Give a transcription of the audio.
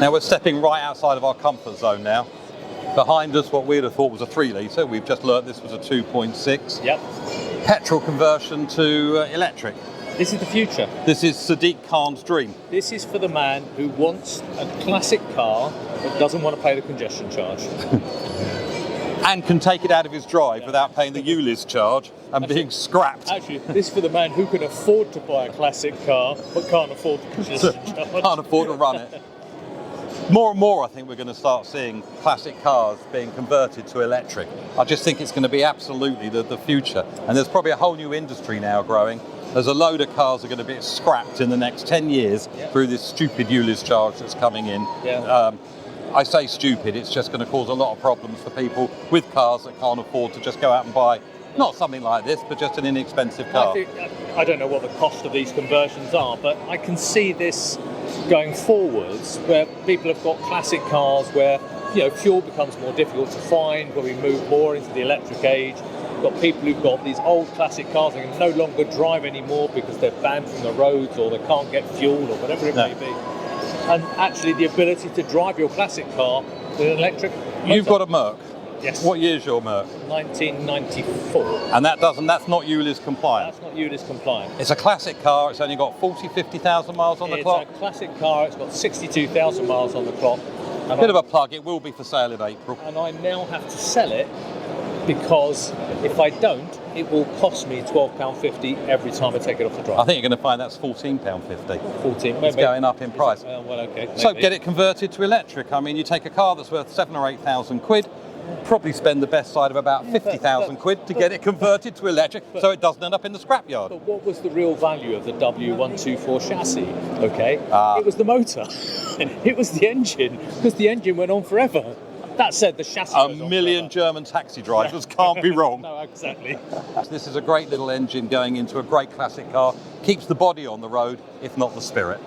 Now we're stepping right outside of our comfort zone now. Behind us, what we'd have thought was a 3 litre. We've just learnt this was a 2.6. Yep. Petrol conversion to electric. This is the future. This is Sadiq Khan's dream. This is for the man who wants a classic car but doesn't want to pay the congestion charge. And can take it out of his drive without paying the ULEZ charge and being scrapped. Actually, this is for the man who can afford to buy a classic car but can't afford the congestion charge. Can't afford to run it. More and more, I think we're going to start seeing classic cars being converted to electric. I just think it's going to be absolutely the future. And there's probably a whole new industry now growing. There's a load of cars that are going to be scrapped in the next 10 years through this stupid ULEZ charge that's coming in. Yeah. I say stupid, it's just going to cause a lot of problems for people with cars that can't afford to just go out and buy, not something like this, but just an inexpensive car. I don't know what the cost of these conversions are, but I can see this going forwards where people have got classic cars where fuel becomes more difficult to find, where we move more into the electric age. We've got people who've got these old classic cars and can no longer drive anymore because they're banned from the roads or they can't get fuel or whatever it may be. And actually the ability to drive your classic car with an electric motor. You've got a Merc. Yes. What year's your Merc? 1994. And that's not ULEZ compliant? That's not ULEZ compliant. It's a classic car, it's only got 50,000 miles on the clock? It's a classic car, it's got 62,000 miles on the clock. A bit of a plug, it will be for sale in April. And I now have to sell it because if I don't, it will cost me £12.50 every time I take it off the drive. I think you're going to find that's £14.50. 14, It's going up in price. Well, okay. So maybe. get it converted to electric. I mean, you take a car that's worth 7,000 or 8,000 quid, probably spend the best side of about 50,000 quid to get it converted to electric so it doesn't end up in the scrapyard. But what was the real value of the W124 chassis? Okay, it was the motor. It was the engine, because the engine went on forever. That said, the chassis A goes on million forever. German taxi drivers can't be wrong. No, exactly. This is a great little engine going into a great classic car. Keeps the body on the road, if not the spirit.